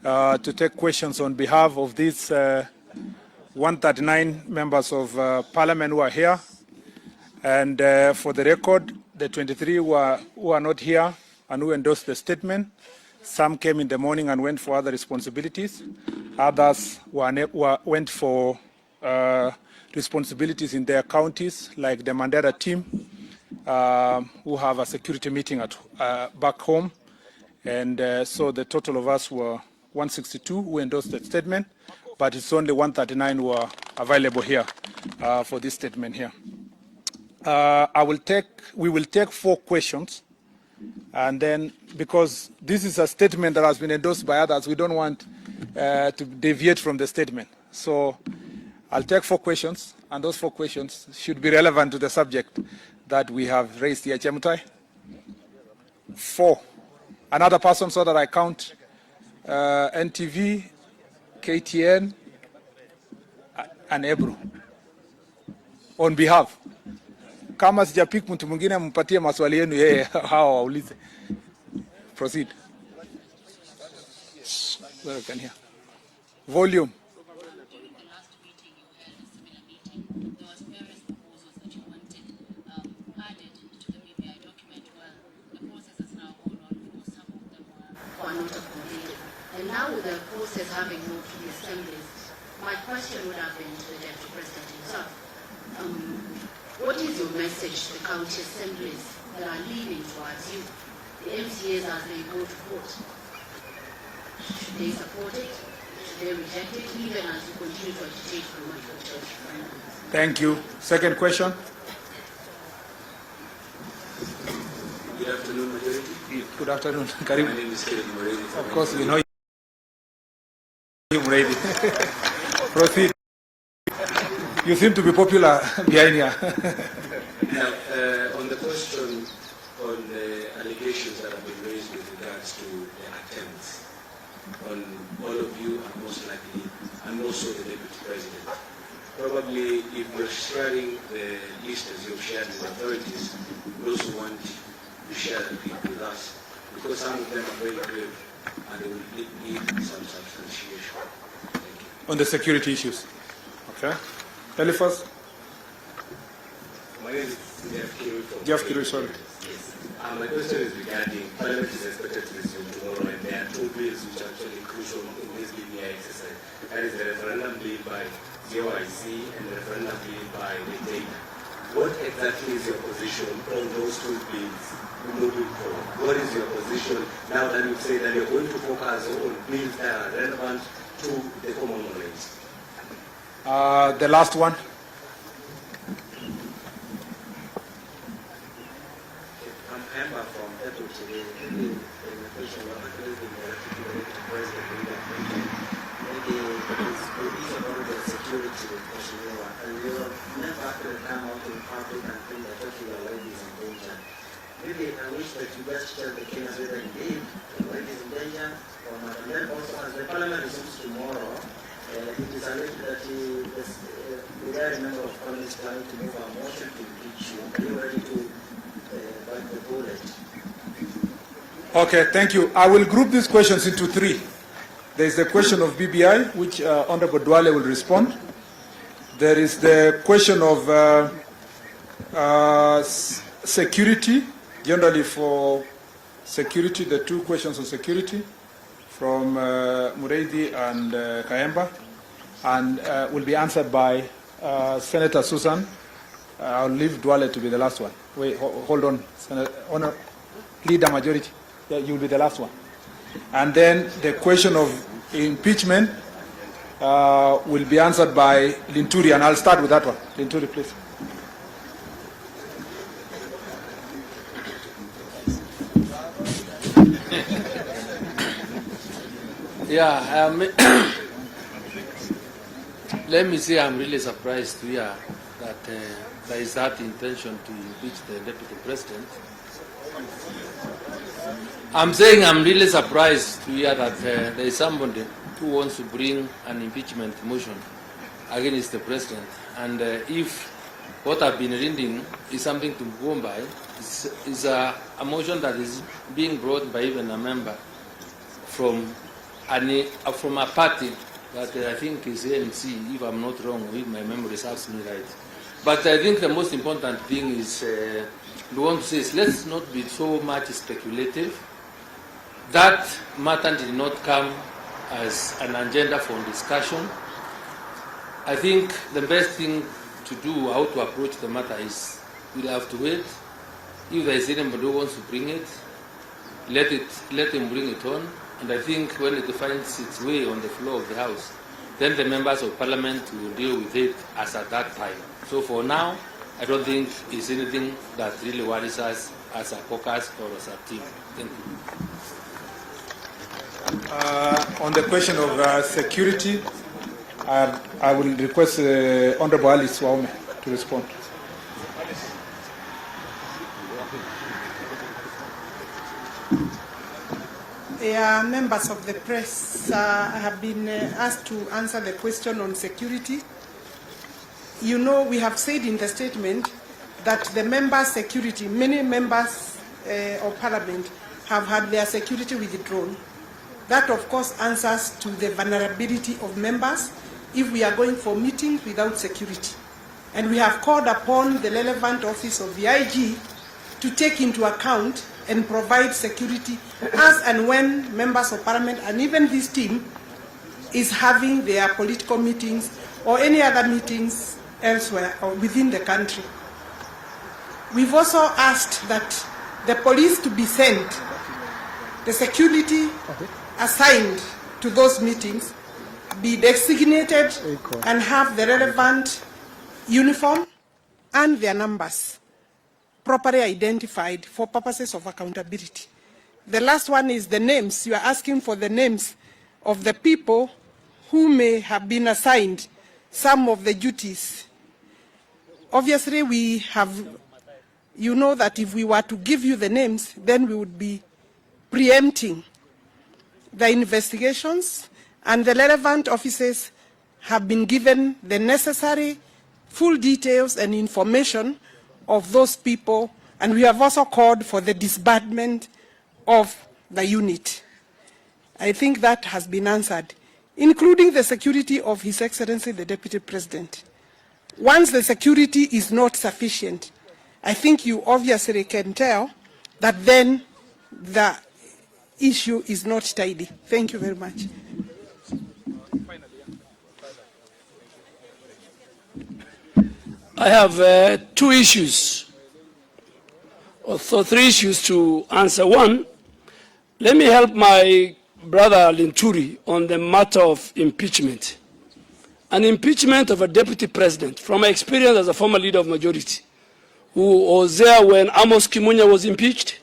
to take questions on behalf of these 139 members of Parliament who are here. And for the record, the 23 who are not here and who endorsed the statement. Some came in the morning and went for other responsibilities. Others went for responsibilities in their counties, like the Mandera team, who have a security meeting at back home. And so the total of us were 162 who endorsed the statement, but it's only 139 who are available here for this statement here. We will take 4 questions, and then because this is a statement that has been endorsed by others, we don't want to deviate from the statement. So I'll take 4 questions, and those 4 questions should be relevant to the subject that we have raised here. Chemutai? 4. Another person so that I count NTV, KTN, and Ebro. On behalf. Kama sijapik mtu mwingine mpatie maswali yenu yeye hawa waulize. Proceed. Well, can hear. Volume. And now with the process having moved to the assemblies, my question would have been to the Deputy President himself. What is your message to the county assemblies that are leaning towards you, the MCAs as they go to vote? Should they support it? Should they reject it, even as you continue to agitate for multiple church referendums? Thank you. Second question. Good afternoon, Majority. Good afternoon. Karim. My name is Kennedy Moredi. Of course, we know you, Moredi. Proceed. You seem to be popular behind here. Now, on the question on the allegations that have been raised with regards to the attempts on all of you, and most likely, and also the Deputy President. Probably, if you're sharing the list as you've shared with authorities, we also want to share it with us, because some of them are very grave and they will need some substantiation. Thank you. On the security issues. Okay. Eliphas? My name is Jeff Kirui, sorry. Yes. My question is regarding Parliament is expected to resume tomorrow, and there are 2 bills which are actually crucial in this BBI exercise. That is the referendum bill by JYC and the referendum bill by the data. What exactly is your position on those 2 bills moving forward? What is your position now that you say that you're going to focus on bills that are relevant to the common knowledge? The last one. I'm Amber from Edward today. The question was actually being directed to the President. Maybe it's about the security question, and you never actually come out in public and think that your life is in danger. Really, I wish that you guys tell the Kenyans whether indeed your life is in danger or not. And then also, as the Parliament resumes tomorrow, it is alleged that the guy member of Parliament is planning to move a motion to impeach you. Are you ready to bite the bullet? Okay, thank you. I will group these questions into 3. There is the question of BBI, which Honorable Duale will respond. There is the question of security, generally for security, the 2 questions on security from Muredi and Kayemba, and will be answered by Senator Susan. I'll leave Duale to be the last one. Wait, hold on, Senator, Leader Majority. Yeah, you'll be the last one. And then the question of impeachment will be answered by Linturi, and I'll start with that one. Linturi, please. Yeah, let me say I'm really surprised to hear that there is that intention to impeach the Deputy President. I'm saying I'm really surprised to hear that there is somebody who wants to bring an impeachment motion against the President. And if what I've been reading is something to go by, is a motion that is being brought by even a member from from a party that I think is ANC, if I'm not wrong, if my memory serves me right. But I think the most important thing is, we want to say is let's not be so much speculative. That matter did not come as an agenda for discussion. I think the best thing to do, how to approach the matter is, we'll have to wait. If there is anybody who wants to bring it, let him bring it on. And I think when it finds its way on the floor of the House, then the members of Parliament will deal with it as at that time. So for now, I don't think it's anything that really worries us as a caucus or as a team. Thank you. On the question of security, I will request Honorable Alice Waume to respond. Members of the press, I have been asked to answer the question on security. You know, we have said in the statement that the members' security, many members of Parliament have had their security withdrawn. That, of course, answers to the vulnerability of members if we are going for meetings without security. And we have called upon the relevant office of the IG to take into account and provide security as and when members of Parliament and even this team is having their political meetings or any other meetings elsewhere or within the country. We've also asked that the police to be sent, the security assigned to those meetings be designated and have the relevant uniform and their numbers properly identified for purposes of accountability. The last one is the names. You are asking for the names of the people who may have been assigned some of the duties. Obviously, we have, you know that if we were to give you the names, then we would be preempting the investigations, and the relevant officers have been given the necessary full details and information of those people, and we have also called for the disbandment of the unit. I think that has been answered, including the security of His Excellency the Deputy President. Once the security is not sufficient, I think you obviously can tell that then the issue is not tidy. Thank you very much. I have two issues, or three issues to answer. One, let me help my brother Linturi on the matter of impeachment. An impeachment of a deputy president, from my experience as a former leader of majority, who was there when Amos Kimunya was impeached,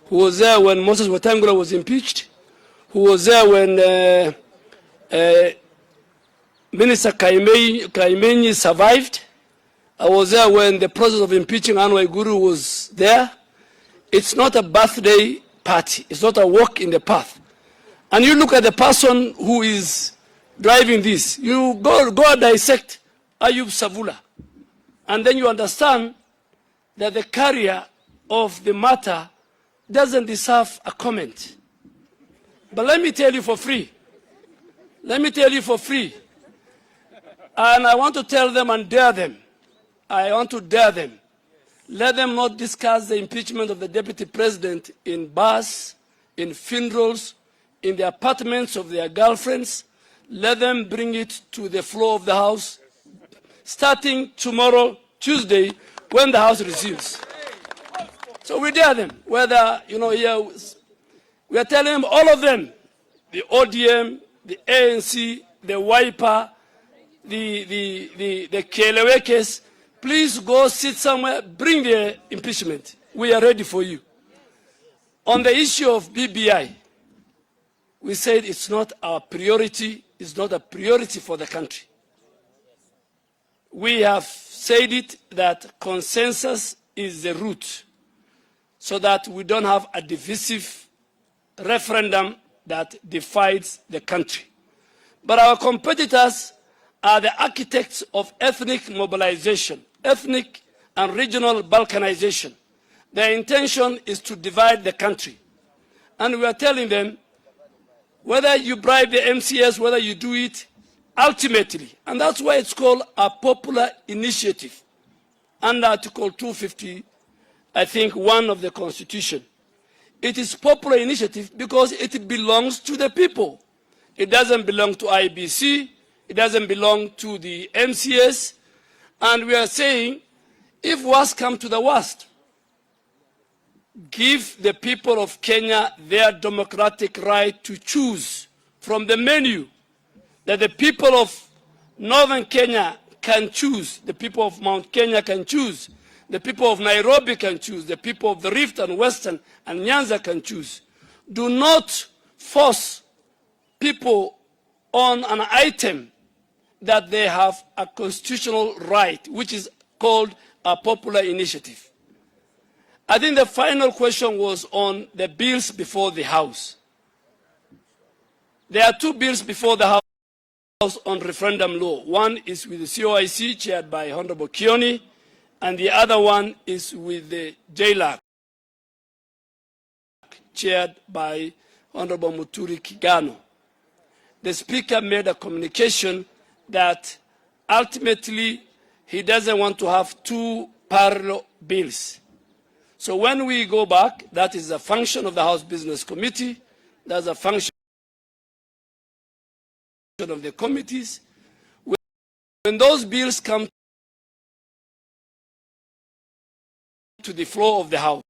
who was there when Moses Wetangula was impeached, who was there when Minister Kaimenyi survived. I was there when the process of impeaching Anne Waiguru was there. It's not a birthday party. It's not a walk in the path. And you look at the person who is driving this. You go dissect Ayub Savula. And then you understand that the carrier of the matter doesn't deserve a comment. But let me tell you for free. Let me tell you for free. And I want to tell them and dare them. I want to dare them. Let them not discuss the impeachment of the deputy president in bars, in funerals, in the apartments of their girlfriends. Let them bring it to the floor of the House, starting tomorrow, Tuesday, when the House resumes. So we dare them, whether, here, we are telling them, all of them, the ODM, the ANC, the Wiper, the Kelewe case, please go sit somewhere, bring the impeachment. We are ready for you. On the issue of BBI, we said it's not our priority, it's not a priority for the country. We have said it that consensus is the route so that we don't have a divisive referendum that divides the country. But our competitors are the architects of ethnic mobilization, ethnic and regional balkanization. Their intention is to divide the country. And we are telling them, whether you bribe the MCS, whether you do it, ultimately, and that's why it's called a popular initiative under Article 250, I think, 1 of the Constitution. It is popular initiative because it belongs to the people. It doesn't belong to IBC, it doesn't belong to the MCS, and we are saying, if worst come to the worst, give the people of Kenya their democratic right to choose from the menu that the people of northern Kenya can choose, the people of Mount Kenya can choose, the people of Nairobi can choose, the people of the Rift and Western and Nyanza can choose. Do not force people on an item that they have a constitutional right, which is called a popular initiative. I think the final question was on the bills before the House. There are two bills before the House on referendum law. One is with the COIC, chaired by Honorable Kioni, and the other one is with the JLAC, chaired by Honorable Muturi Kigano. The Speaker made a communication that ultimately he doesn't want to have two parallel bills. So when we go back, that is a function of the House Business Committee, that's a function of the committees. When those bills come to the floor of the House,